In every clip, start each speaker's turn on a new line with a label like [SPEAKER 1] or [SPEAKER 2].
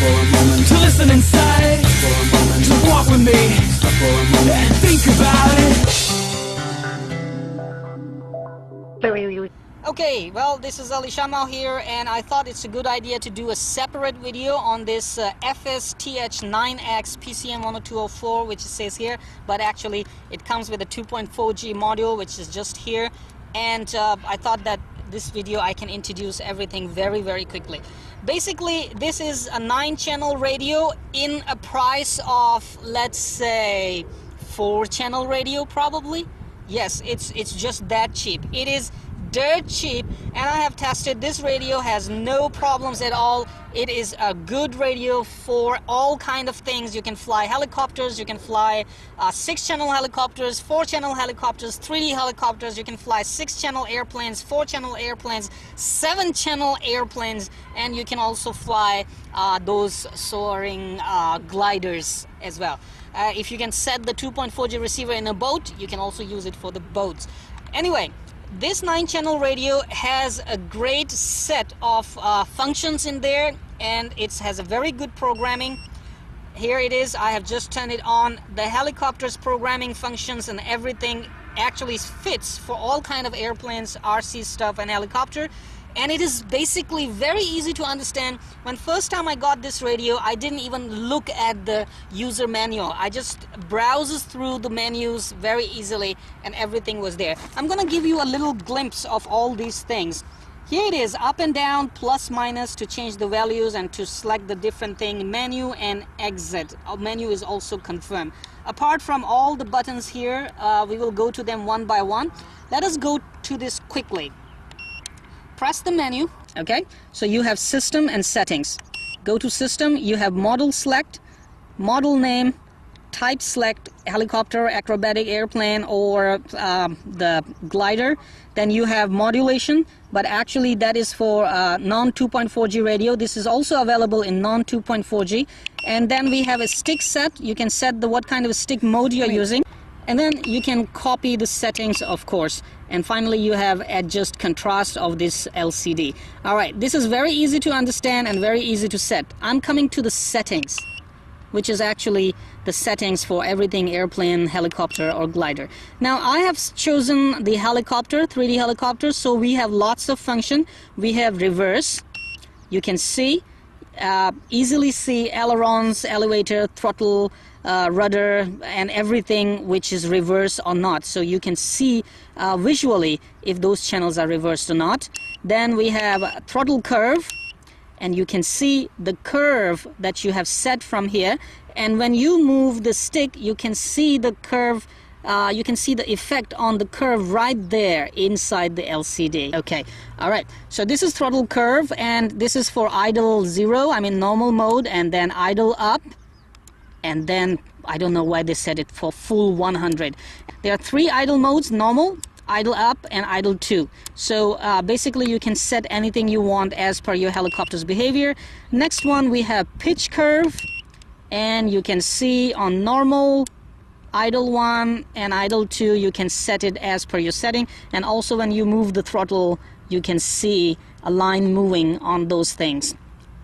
[SPEAKER 1] for a moment. To listen inside. Stop for a moment. To walk with me. Stop for a moment. And think about it.
[SPEAKER 2] Okay, well, this is Ali Shamal here, and I thought it's a good idea to do a separate video on this FSTH9X PCM10204, which it says here, but actually it comes with a 2.4G module, which is just here, and I thought that this video I can introduce everything very, very quickly. Basically, this is a 9-channel radio in a price of, let's say, 4-channel radio probably. Yes, it's just that cheap. It is dirt cheap, and I have tested. This radio has no problems at all. It is a good radio for all kind of things. You can fly helicopters, you can fly 6-channel helicopters, 4-channel helicopters, 3D helicopters. You can fly 6-channel airplanes, 4-channel airplanes, 7-channel airplanes, and you can also fly those soaring gliders as well. If you can set the 2.4G receiver in a boat, you can also use it for the boats. Anyway, this 9-channel radio has a great set of functions in there, and it has a very good programming. Here it is. I have just turned it on. The helicopter's programming functions and everything actually fits for all kind of airplanes, RC stuff, and helicopter. And it is basically very easy to understand. When first time I got this radio, I didn't even look at the user manual. I just browsed through the menus very easily, and everything was there. I'm gonna give you a little glimpse of all these things. Here it is, up and down, plus minus to change the values and to select the different thing. Menu and exit. Our menu is also confirmed. Apart from all the buttons here, we will go to them one by one. Let us go to this quickly. Press the menu, okay? So you have system and settings. Go to system, you have model select, model name, type select, helicopter, acrobatic airplane, or the glider. Then you have modulation, but actually that is for non-2.4G radio. This is also available in non-2.4G. And then we have a stick set. You can set what kind of stick mode you're using. And then you can copy the settings, of course. And finally, you have adjust contrast of this LCD. All right, this is very easy to understand and very easy to set. I'm coming to the settings, which is actually the settings for everything airplane, helicopter, or glider. Now, I have chosen the helicopter, 3D helicopter, so we have lots of function. We have reverse. You can see, easily see ailerons, elevator, throttle, rudder, and everything which is reversed or not, so you can see visually if those channels are reversed or not. Then we have a throttle curve, and you can see the curve that you have set from here, and when you move the stick you can see the curve. You can see the effect on the curve right there inside the LCD. Okay, all right, so this is throttle curve, and this is for idle 0, I mean normal mode, and then idle up. And then I don't know why they set it for full 100. There are 3 idle modes: normal, idle up, and idle 2. So basically you can set anything you want as per your helicopter's behavior. Next one, we have pitch curve, and you can see on normal, idle 1, and idle 2 you can set it as per your setting. And also when you move the throttle you can see a line moving on those things.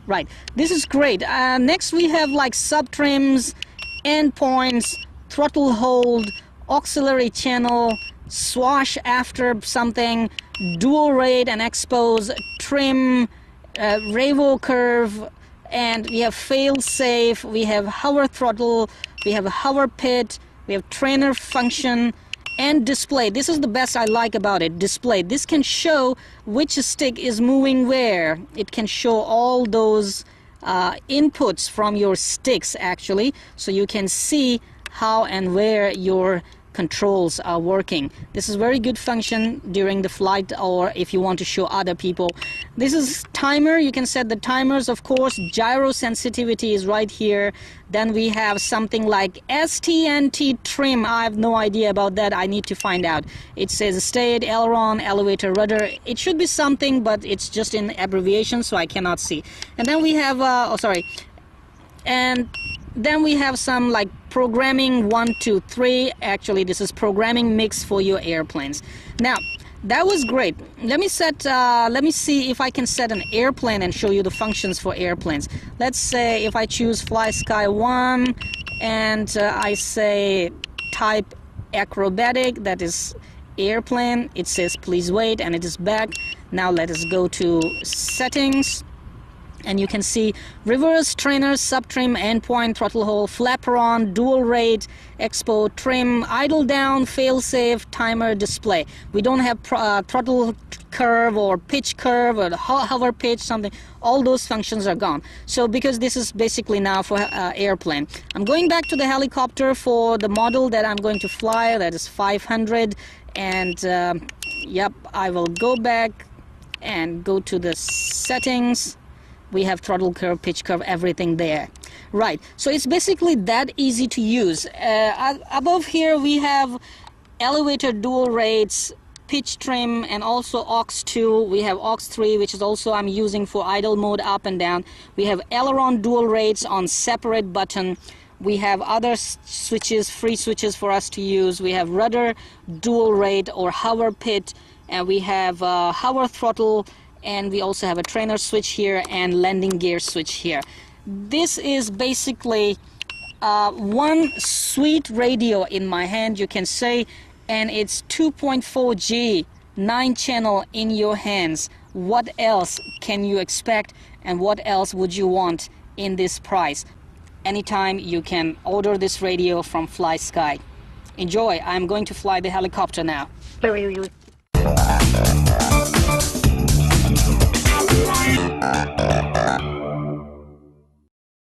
[SPEAKER 2] Right, this is great. Next we have like sub trims, endpoints, throttle hold, auxiliary channel, swash after something, dual rate and expose, trim, revo curve, and we have fail safe, we have hover throttle, we have a hover pit, we have trainer function, and display. This is the best I like about it, display. This can show which stick is moving where. It can show all those inputs from your sticks actually, so you can see how and where your controls are working. This is very good function during the flight, or if you want to show other people. This is timer. You can set the timers, of course. Gyro sensitivity is right here. Then we have something like STNT trim. I have no idea about that. I need to find out. It says state, aileron, elevator, rudder. It should be something, but it's just in abbreviation, so I cannot see. And then we have and then we have some like programming 1, 2, 3. Actually, this is programming mix for your airplanes. Now, That was great. Let me see if I can set an airplane and show you the functions for airplanes. Let's say if I choose Fly Sky 1 and I say type acrobatic, that is airplane. It says please wait and it is back. Now let us go to settings. And you can see reverse, trainer, subtrim, endpoint, throttle hold, flapper on, dual rate, expo, trim, idle down, failsafe, timer, display. We don't have throttle curve or pitch curve or hover pitch, something. All those functions are gone. So because this is basically now for airplane. I'm going back to the helicopter for the model that I'm going to fly. That is 500. And yep, I will go back and go to the settings. We have throttle curve, pitch curve, everything there. Right, so it's basically that easy to use. Above here we have elevator dual rates, pitch trim, and also aux 2. We have aux 3, which is also I'm using for idle mode up and down. We have aileron dual rates on separate button. We have other switches, free switches for us to use. We have rudder dual rate or hover pit, and we have hover throttle, and we also have a trainer switch here and landing gear switch here. This is basically one sweet radio in my hand, you can say, and it's 2.4G, 9-channel in your hands. What else can you expect, and what else would you want in this price? Anytime you can order this radio from Fly Sky. Enjoy. I'm going to fly the helicopter now.